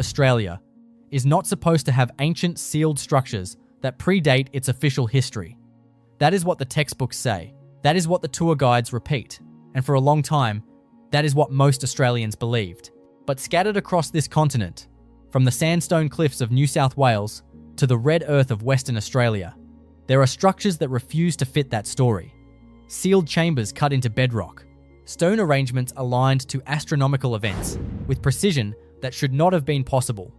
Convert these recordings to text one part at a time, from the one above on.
Australia is not supposed to have ancient sealed structures that predate its official history. That is what the textbooks say. That is what the tour guides repeat. And for a long time, that is what most Australians believed. But scattered across this continent, from the sandstone cliffs of New South Wales to the red earth of Western Australia, there are structures that refuse to fit that story. Sealed chambers cut into bedrock, stone arrangements aligned to astronomical events with precision that should not have been possible.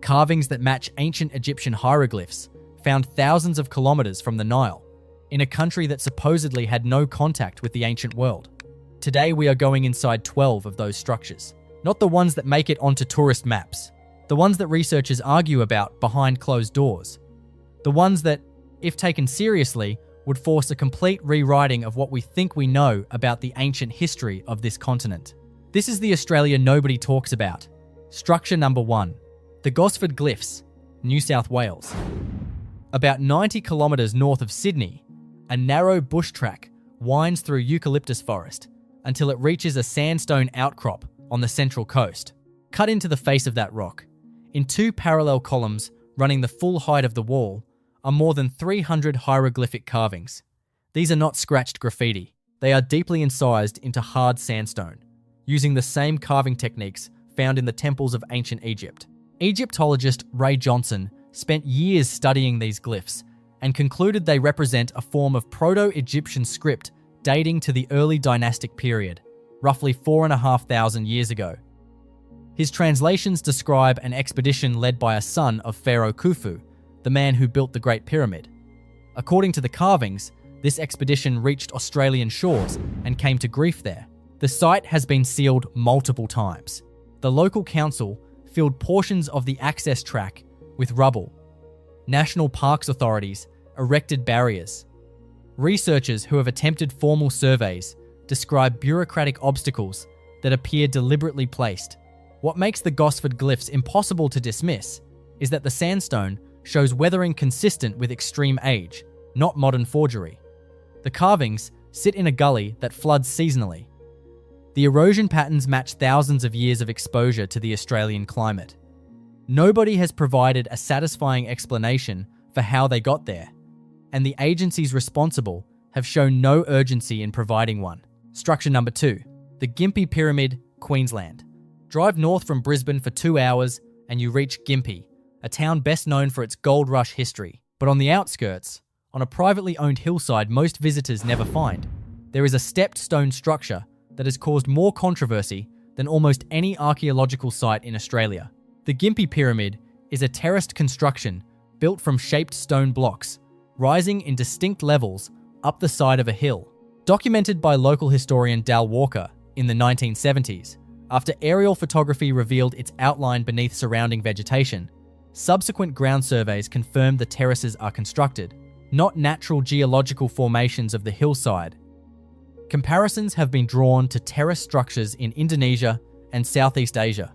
Carvings that match ancient Egyptian hieroglyphs found thousands of kilometers from the Nile, in a country that supposedly had no contact with the ancient world. Today we are going inside 12 of those structures. Not the ones that make it onto tourist maps. The ones that researchers argue about behind closed doors. The ones that, if taken seriously, would force a complete rewriting of what we think we know about the ancient history of this continent. This is the Australia nobody talks about. Structure number 1. The Gosford Glyphs, New South Wales. About 90 kilometres north of Sydney, a narrow bush track winds through eucalyptus forest until it reaches a sandstone outcrop on the central coast. Cut into the face of that rock, in 2 parallel columns running the full height of the wall, are more than 300 hieroglyphic carvings. These are not scratched graffiti. They are deeply incised into hard sandstone, using the same carving techniques found in the temples of ancient Egypt. Egyptologist Ray Johnson spent years studying these glyphs and concluded they represent a form of Proto-Egyptian script dating to the early dynastic period, roughly 4,500 years ago. His translations describe an expedition led by a son of Pharaoh Khufu, the man who built the Great Pyramid. According to the carvings, this expedition reached Australian shores and came to grief there. The site has been sealed multiple times. The local council filled portions of the access track with rubble. National Parks authorities erected barriers. Researchers who have attempted formal surveys describe bureaucratic obstacles that appear deliberately placed. What makes the Gosford glyphs impossible to dismiss is that the sandstone shows weathering consistent with extreme age, not modern forgery. The carvings sit in a gully that floods seasonally. The erosion patterns match thousands of years of exposure to the Australian climate. Nobody has provided a satisfying explanation for how they got there, and the agencies responsible have shown no urgency in providing one. Structure number 2, the Gympie Pyramid, Queensland. Drive north from Brisbane for 2 hours and you reach Gympie, a town best known for its gold rush history. But on the outskirts, on a privately owned hillside most visitors never find, there is a stepped stone structure that has caused more controversy than almost any archaeological site in Australia. The Gympie Pyramid is a terraced construction built from shaped stone blocks, rising in distinct levels up the side of a hill. Documented by local historian Dal Walker in the 1970s, after aerial photography revealed its outline beneath surrounding vegetation, subsequent ground surveys confirmed the terraces are constructed, not natural geological formations of the hillside. Comparisons have been drawn to terrace structures in Indonesia and Southeast Asia,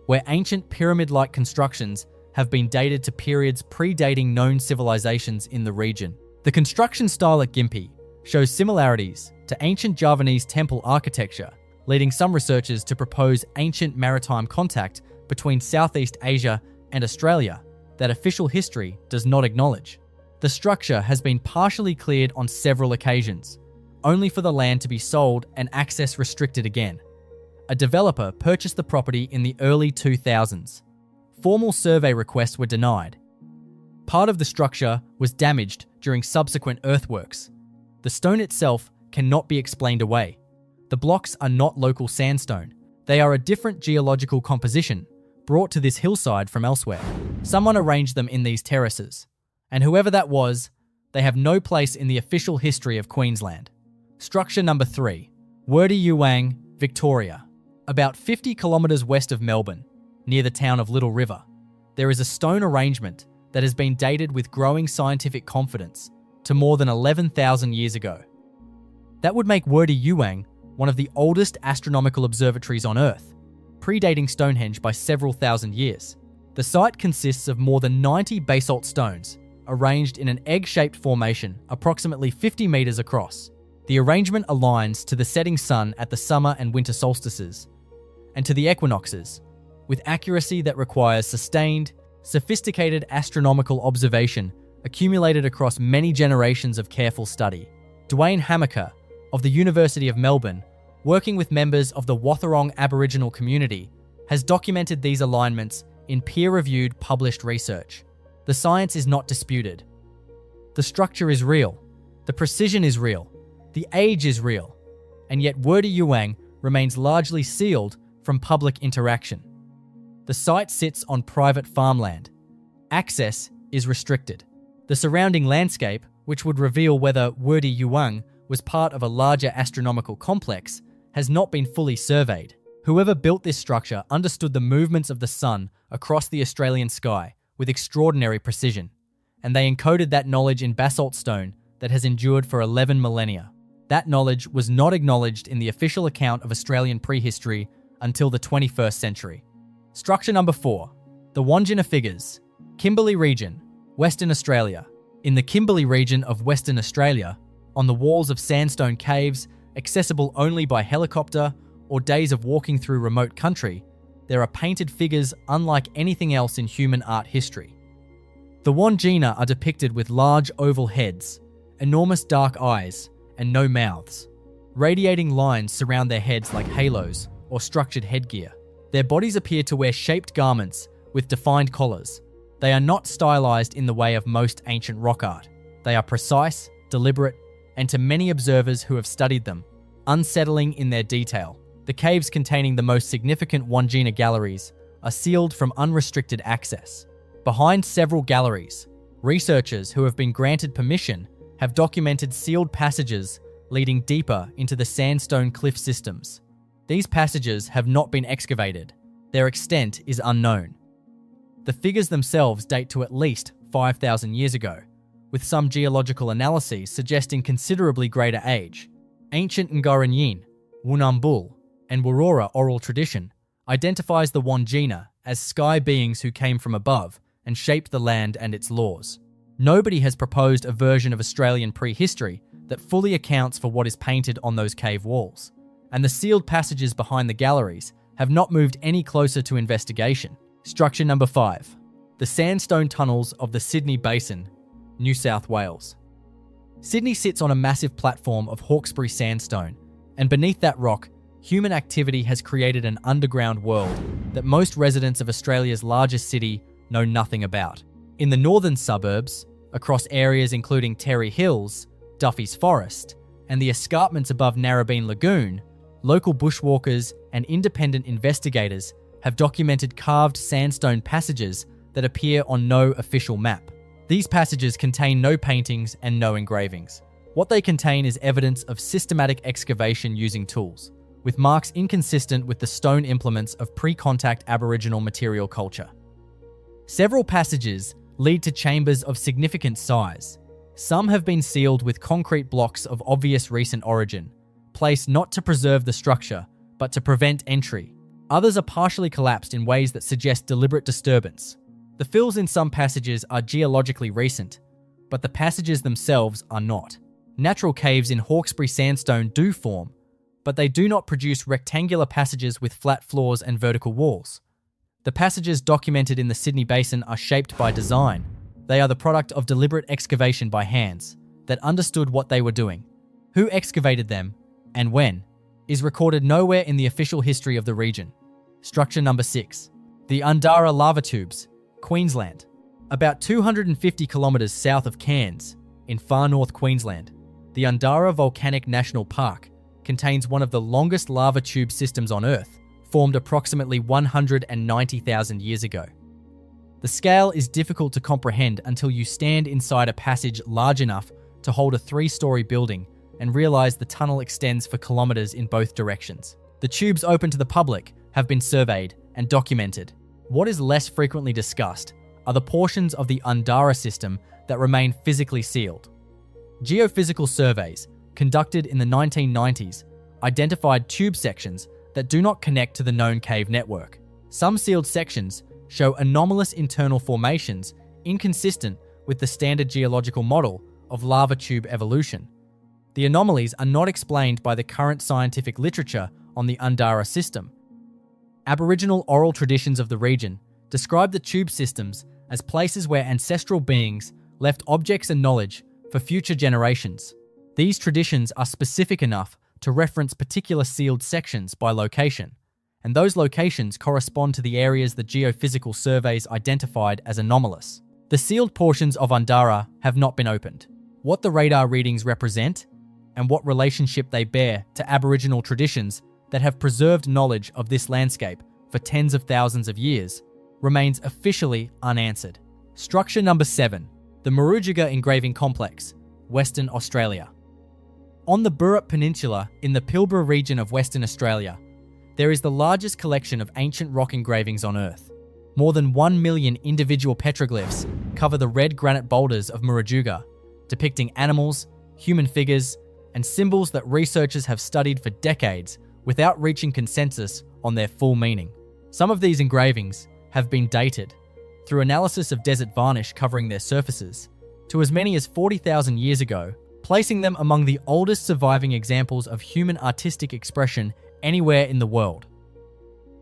where ancient pyramid-like constructions have been dated to periods predating known civilizations in the region. The construction style at Gympie shows similarities to ancient Javanese temple architecture, leading some researchers to propose ancient maritime contact between Southeast Asia and Australia that official history does not acknowledge. The structure has been partially cleared on several occasions, only for the land to be sold and access restricted again. A developer purchased the property in the early 2000s. Formal survey requests were denied. Part of the structure was damaged during subsequent earthworks. The stone itself cannot be explained away. The blocks are not local sandstone. They are a different geological composition brought to this hillside from elsewhere. Someone arranged them in these terraces, and whoever that was, they have no place in the official history of Queensland. Structure number 3, Wurdi Yuang, Victoria. About 50 kilometres west of Melbourne, near the town of Little River, there is a stone arrangement that has been dated with growing scientific confidence to more than 11,000 years ago. That would make Wurdi Yuang one of the oldest astronomical observatories on Earth, predating Stonehenge by several thousand years. The site consists of more than 90 basalt stones, arranged in an egg-shaped formation approximately 50 metres across. The arrangement aligns to the setting sun at the summer and winter solstices, and to the equinoxes, with accuracy that requires sustained, sophisticated astronomical observation accumulated across many generations of careful study. Dwayne Hamaker, of the University of Melbourne, working with members of the Wathaurong Aboriginal community, has documented these alignments in peer-reviewed published research. The science is not disputed. The structure is real, the precision is real, the age is real, and yet Wurdi Yuang remains largely sealed from public interaction. The site sits on private farmland. Access is restricted. The surrounding landscape, which would reveal whether Wurdi Yuang was part of a larger astronomical complex, has not been fully surveyed. Whoever built this structure understood the movements of the sun across the Australian sky with extraordinary precision, and they encoded that knowledge in basalt stone that has endured for 11 millennia. That knowledge was not acknowledged in the official account of Australian prehistory until the 21st century. Structure number 4. The Wandjina figures. Kimberley region, Western Australia. In the Kimberley region of Western Australia, on the walls of sandstone caves, accessible only by helicopter or days of walking through remote country, there are painted figures unlike anything else in human art history. The Wandjina are depicted with large oval heads, enormous dark eyes, and no mouths. Radiating lines surround their heads like halos or structured headgear. Their bodies appear to wear shaped garments with defined collars. They are not stylized in the way of most ancient rock art. They are precise, deliberate, and to many observers who have studied them, unsettling in their detail. The caves containing the most significant Wandjina galleries are sealed from unrestricted access. Behind several galleries, researchers who have been granted permission have documented sealed passages leading deeper into the sandstone cliff systems. These passages have not been excavated. Their extent is unknown. The figures themselves date to at least 5,000 years ago, with some geological analyses suggesting considerably greater age. Ancient Ngaranyin, Wunambul, and Wurrura oral tradition identifies the Wandjina as sky beings who came from above and shaped the land and its laws. Nobody has proposed a version of Australian prehistory that fully accounts for what is painted on those cave walls, and the sealed passages behind the galleries have not moved any closer to investigation. Structure number 5. The sandstone tunnels of the Sydney Basin, New South Wales. Sydney sits on a massive platform of Hawkesbury sandstone, and beneath that rock, human activity has created an underground world that most residents of Australia's largest city know nothing about. In the northern suburbs, across areas including Terry Hills, Duffy's Forest, and the escarpments above Narrabeen Lagoon, local bushwalkers and independent investigators have documented carved sandstone passages that appear on no official map. These passages contain no paintings and no engravings. What they contain is evidence of systematic excavation using tools, with marks inconsistent with the stone implements of pre-contact Aboriginal material culture. Several passages lead to chambers of significant size. Some have been sealed with concrete blocks of obvious recent origin, placed not to preserve the structure, but to prevent entry. Others are partially collapsed in ways that suggest deliberate disturbance. The fills in some passages are geologically recent, but the passages themselves are not. Natural caves in Hawkesbury sandstone do form, but they do not produce rectangular passages with flat floors and vertical walls. The passages documented in the Sydney Basin are shaped by design. They are the product of deliberate excavation by hands that understood what they were doing. Who excavated them, and when, is recorded nowhere in the official history of the region. Structure number 6. The Undara lava tubes, Queensland. About 250 kilometres south of Cairns, in far north Queensland, the Undara Volcanic National Park contains one of the longest lava tube systems on Earth, formed approximately 190,000 years ago. The scale is difficult to comprehend until you stand inside a passage large enough to hold a 3-story building and realize the tunnel extends for kilometers in both directions. The tubes open to the public have been surveyed and documented. What is less frequently discussed are the portions of the Undara system that remain physically sealed. Geophysical surveys conducted in the 1990s identified tube sections that do not connect to the known cave network. Some sealed sections show anomalous internal formations inconsistent with the standard geological model of lava tube evolution. The anomalies are not explained by the current scientific literature on the Undara system. Aboriginal oral traditions of the region describe the tube systems as places where ancestral beings left objects and knowledge for future generations. These traditions are specific enough to reference particular sealed sections by location, and those locations correspond to the areas the geophysical surveys identified as anomalous. The sealed portions of Undara have not been opened. What the radar readings represent, and what relationship they bear to Aboriginal traditions that have preserved knowledge of this landscape for tens of thousands of years, remains officially unanswered. Structure number 7. The Murujuga Engraving Complex, Western Australia. On the Burrup Peninsula in the Pilbara region of Western Australia, there is the largest collection of ancient rock engravings on Earth. More than 1 million individual petroglyphs cover the red granite boulders of Murujuga, depicting animals, human figures, and symbols that researchers have studied for decades without reaching consensus on their full meaning. Some of these engravings have been dated, through analysis of desert varnish covering their surfaces, to as many as 40,000 years ago, placing them among the oldest surviving examples of human artistic expression anywhere in the world.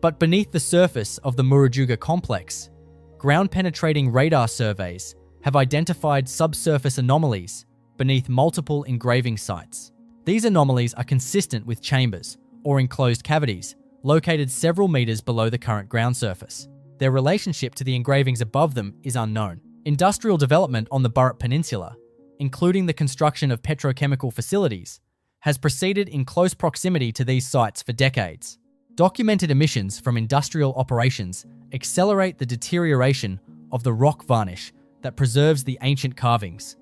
But beneath the surface of the Murujuga complex, ground-penetrating radar surveys have identified subsurface anomalies beneath multiple engraving sites. These anomalies are consistent with chambers, or enclosed cavities, located several meters below the current ground surface. Their relationship to the engravings above them is unknown. Industrial development on the Burrup Peninsula, including the construction of petrochemical facilities, has proceeded in close proximity to these sites for decades. Documented emissions from industrial operations accelerate the deterioration of the rock varnish that preserves the ancient carvings.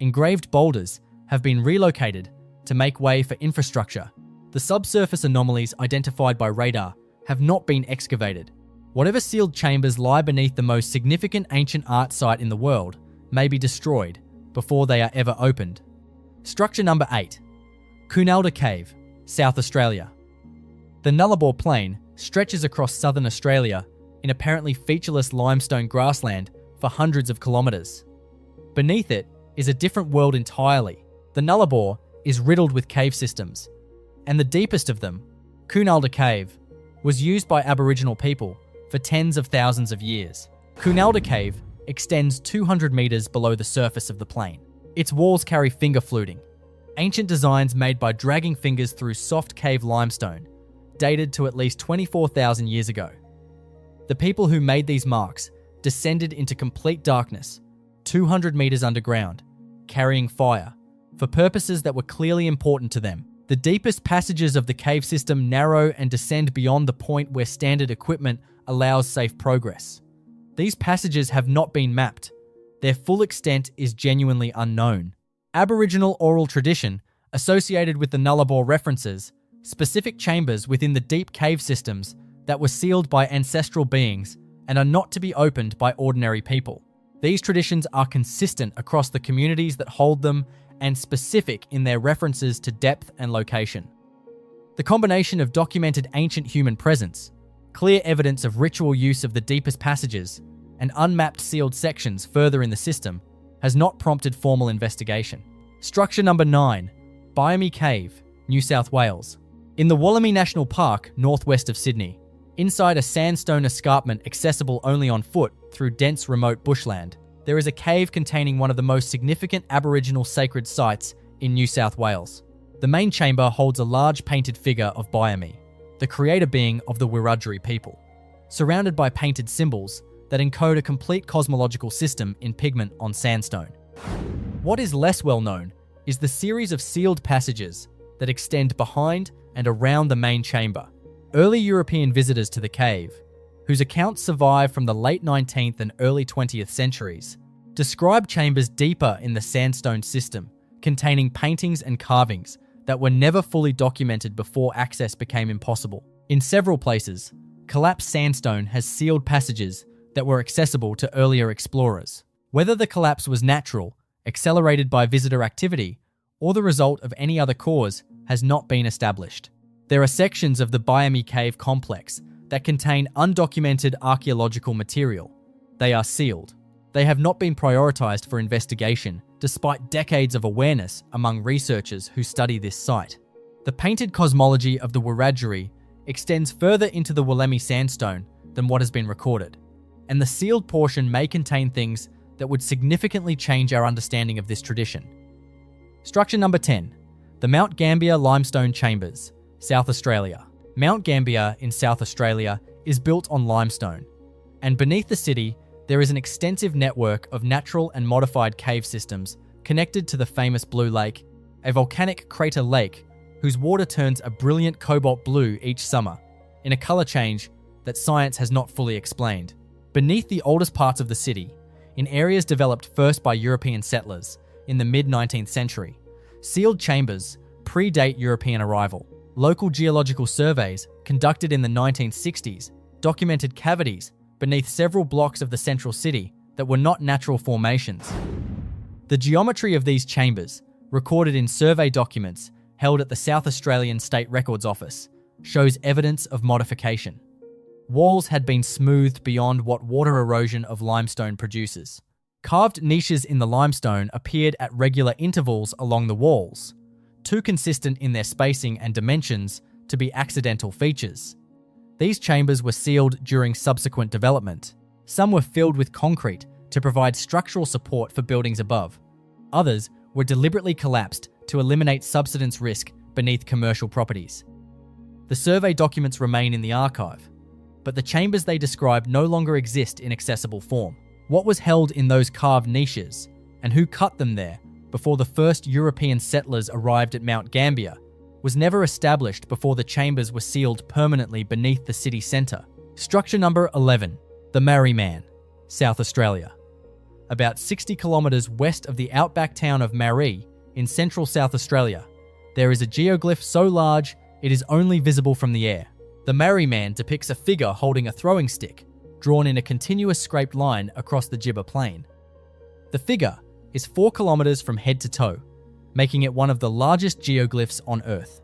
Engraved boulders have been relocated to make way for infrastructure. The subsurface anomalies identified by radar have not been excavated. Whatever sealed chambers lie beneath the most significant ancient art site in the world may be destroyed before they are ever opened. Structure number 8. Koonalda Cave, South Australia. The Nullarbor Plain stretches across southern Australia in apparently featureless limestone grassland for hundreds of kilometres. Beneath it is a different world entirely. The Nullarbor is riddled with cave systems, and the deepest of them, Koonalda Cave, was used by Aboriginal people for tens of thousands of years. Koonalda Cave extends 200 metres below the surface of the plain. Its walls carry finger fluting, ancient designs made by dragging fingers through soft cave limestone, dated to at least 24,000 years ago. The people who made these marks descended into complete darkness, 200 metres underground, carrying fire, for purposes that were clearly important to them. The deepest passages of the cave system narrow and descend beyond the point where standard equipment allows safe progress. These passages have not been mapped. Their full extent is genuinely unknown. Aboriginal oral tradition associated with the Nullarbor references specific chambers within the deep cave systems that were sealed by ancestral beings and are not to be opened by ordinary people. These traditions are consistent across the communities that hold them and specific in their references to depth and location. The combination of documented ancient human presence, clear evidence of ritual use of the deepest passages, and unmapped sealed sections further in the system has not prompted formal investigation. Structure number 9, Baiame Cave, New South Wales. In the Wurdi Yuang National Park, northwest of Sydney, inside a sandstone escarpment accessible only on foot through dense remote bushland, there is a cave containing one of the most significant Aboriginal sacred sites in New South Wales. The main chamber holds a large painted figure of Baiame, the creator being of the Wurundjeri people, surrounded by painted symbols that encode a complete cosmological system in pigment on sandstone. What is less well known is the series of sealed passages that extend behind and around the main chamber. Early European visitors to the cave, whose accounts survive from the late 19th and early 20th centuries, describe chambers deeper in the sandstone system, containing paintings and carvings that were never fully documented before access became impossible. In several places, collapsed sandstone has sealed passages that were accessible to earlier explorers. Whether the collapse was natural, accelerated by visitor activity, or the result of any other cause has not been established. There are sections of the Baiame Cave complex that contain undocumented archaeological material. They are sealed. They have not been prioritized for investigation, despite decades of awareness among researchers who study this site. The painted cosmology of the Wurundjeri extends further into the Baiame sandstone than what has been recorded, and the sealed portion may contain things that would significantly change our understanding of this tradition. Structure number 10. The Mount Gambier Limestone Chambers, South Australia. Mount Gambier in South Australia is built on limestone, and beneath the city there is an extensive network of natural and modified cave systems connected to the famous Blue Lake, a volcanic crater lake whose water turns a brilliant cobalt blue each summer, in a colour change that science has not fully explained. Beneath the oldest parts of the city, in areas developed first by European settlers in the mid-19th century, sealed chambers predate European arrival. Local geological surveys conducted in the 1960s documented cavities beneath several blocks of the central city that were not natural formations. The geometry of these chambers, recorded in survey documents held at the South Australian State Records Office, shows evidence of modification. Walls had been smoothed beyond what water erosion of limestone produces. Carved niches in the limestone appeared at regular intervals along the walls, too consistent in their spacing and dimensions to be accidental features. These chambers were sealed during subsequent development. Some were filled with concrete to provide structural support for buildings above. Others were deliberately collapsed to eliminate subsidence risk beneath commercial properties. The survey documents remain in the archive, but the chambers they describe no longer exist in accessible form. What was held in those carved niches, and who cut them there before the first European settlers arrived at Mount Gambier, was never established before the chambers were sealed permanently beneath the city centre. Structure number 11. The Marree Man, South Australia. About 60 kilometres west of the outback town of Marree in central South Australia, there is a geoglyph so large it is only visible from the air. The Marree Man depicts a figure holding a throwing stick, drawn in a continuous scraped line across the Gympie Plain. The figure is 4 kilometres from head to toe, making it one of the largest geoglyphs on Earth.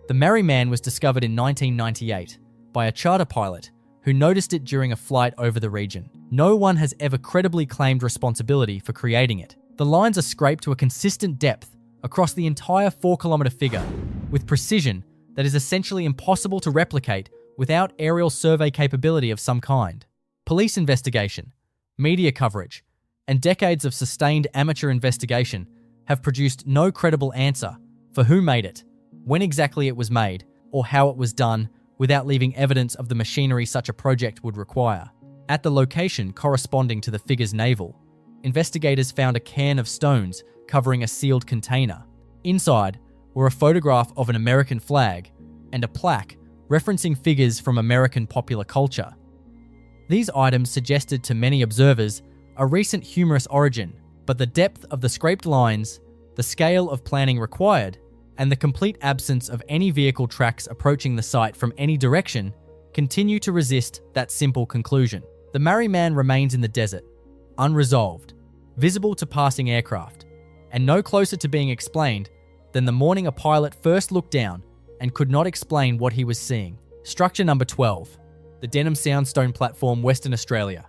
The Marree Man was discovered in 1998 by a charter pilot who noticed it during a flight over the region. No one has ever credibly claimed responsibility for creating it. The lines are scraped to a consistent depth across the entire 4-kilometre figure, with precision that is essentially impossible to replicate without aerial survey capability of some kind. Police investigation, media coverage, and decades of sustained amateur investigation have produced no credible answer for who made it, when exactly it was made, or how it was done, without leaving evidence of the machinery such a project would require. At the location corresponding to the figure's navel, investigators found a cairn of stones covering a sealed container. Inside were a photograph of an American flag and a plaque referencing figures from American popular culture. These items suggested to many observers a recent humorous origin, but the depth of the scraped lines, the scale of planning required, and the complete absence of any vehicle tracks approaching the site from any direction continue to resist that simple conclusion. The Marree Man remains in the desert, unresolved, visible to passing aircraft, and no closer to being explained than the morning a pilot first looked down and could not explain what he was seeing. Structure number 12. The Denham Soundstone Platform, Western Australia.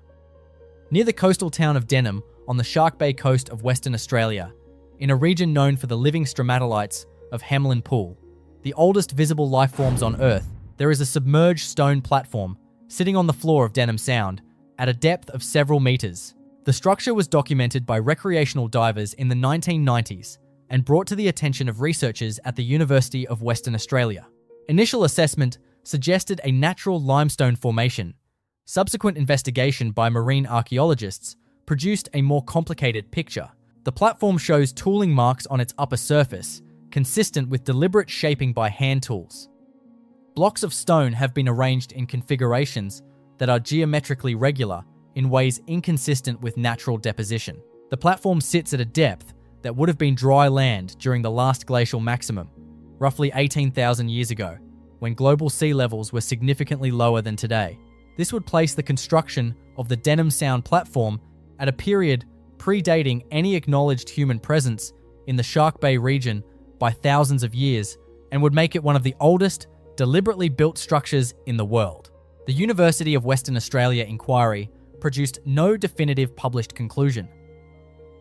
Near the coastal town of Denham on the Shark Bay coast of Western Australia, in a region known for the living stromatolites of Hemlyn Pool, the oldest visible life forms on Earth, there is a submerged stone platform sitting on the floor of Denham Sound at a depth of several metres. The structure was documented by recreational divers in the 1990s and brought to the attention of researchers at the University of Western Australia. Initial assessment suggested a natural limestone formation. Subsequent investigation by marine archaeologists produced a more complicated picture. The platform shows tooling marks on its upper surface, consistent with deliberate shaping by hand tools. Blocks of stone have been arranged in configurations that are geometrically regular in ways inconsistent with natural deposition. The platform sits at a depth that would have been dry land during the last glacial maximum, roughly 18,000 years ago, when global sea levels were significantly lower than today. This would place the construction of the Denham Sound platform at a period predating any acknowledged human presence in the Shark Bay region by thousands of years, and would make it one of the oldest, deliberately built structures in the world. The University of Western Australia inquiry produced no definitive published conclusion.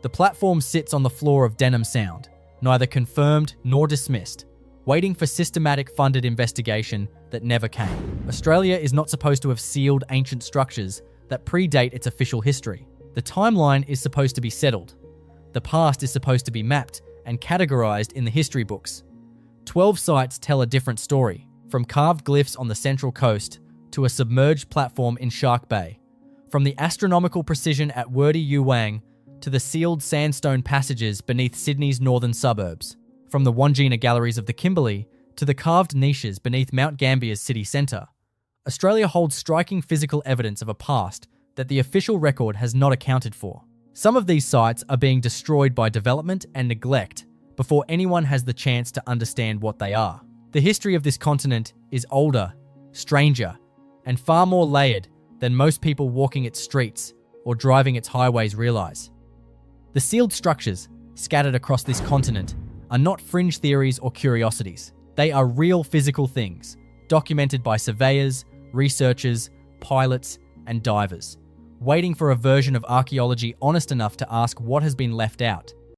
The platform sits on the floor of Denham Sound, neither confirmed nor dismissed, waiting for systematic funded investigation that never came. Australia is not supposed to have sealed ancient structures that predate its official history. The timeline is supposed to be settled. The past is supposed to be mapped and categorized in the history books. 12 sites tell a different story, from carved glyphs on the central coast to a submerged platform in Shark Bay, from the astronomical precision at Wurdi Yuang to the sealed sandstone passages beneath Sydney's northern suburbs, from the Wandjina galleries of the Kimberley to the carved niches beneath Mount Gambier's city centre. Australia holds striking physical evidence of a past that the official record has not accounted for. Some of these sites are being destroyed by development and neglect before anyone has the chance to understand what they are. The history of this continent is older, stranger, and far more layered than most people walking its streets or driving its highways realize. The sealed structures scattered across this continent are not fringe theories or curiosities. They are real physical things, documented by surveyors, researchers, pilots, and divers, waiting for a version of archaeology honest enough to ask what has been left out